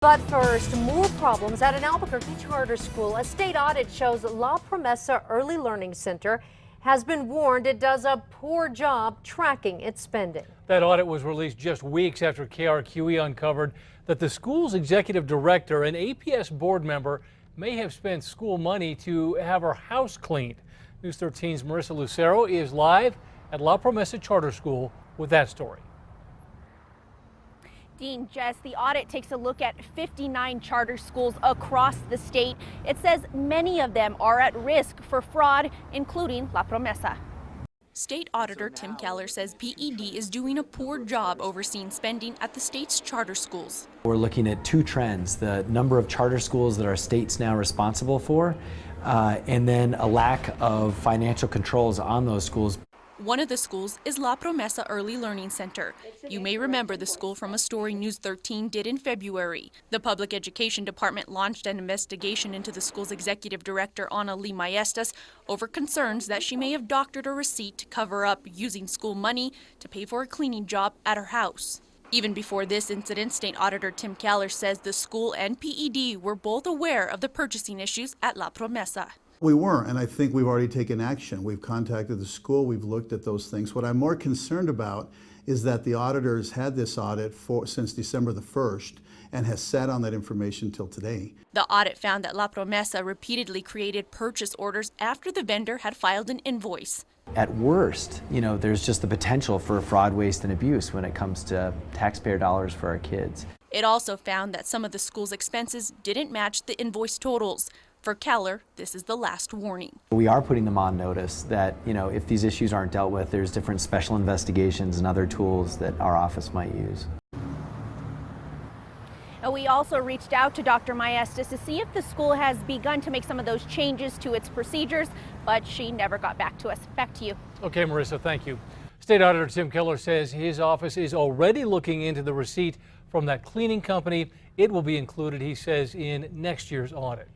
But first, more problems at an Albuquerque charter school. A state audit shows La Promesa Early Learning Center has been warned it does a poor job tracking its spending. That audit was released just weeks after KRQE uncovered that the school's executive director, an APS board member, may have spent school money to have her house cleaned. News 13's Marissa Lucero is live at La Promesa Charter School with that story. Dean, Jess, the audit takes a look at 59 charter schools across the state. It says many of them are at risk for fraud, including La Promesa. State Auditor Tim Keller says PED is doing a poor job overseeing spending at the state's charter schools. We're looking at two trends: the number of charter schools that our state's now responsible for, and then a lack of financial controls on those schools. One of the schools is La Promesa Early Learning Center. You may remember the school from a story News 13 did in February. The Public Education Department launched an investigation into the school's executive director, Ana Lee Maestas, over concerns that she may have doctored a receipt to cover up using school money to pay for a cleaning job at her house. Even before this incident, State Auditor Tim Keller says the school and PED were both aware of the purchasing issues at La Promesa. We weren't, and I think we've already taken action. We've contacted the school, we've looked at those things. What I'm more concerned about is that the auditors had this audit since December the 1st and has sat on that information till today. The audit found that La Promesa repeatedly created purchase orders after the vendor had filed an invoice. At worst, there's just the potential for fraud, waste, and abuse when it comes to taxpayer dollars for our kids. It also found that some of the school's expenses didn't match the invoice totals. For Keller, this is the last warning. We are putting them on notice that, if these issues aren't dealt with, there's different special investigations and other tools that our office might use. And we also reached out to Dr. Maestas to see if the school has begun to make some of those changes to its procedures, but she never got back to us. Back to you. Okay, Marissa, thank you. State Auditor Tim Keller says his office is already looking into the receipt from that cleaning company. It will be included, he says, in next year's audit.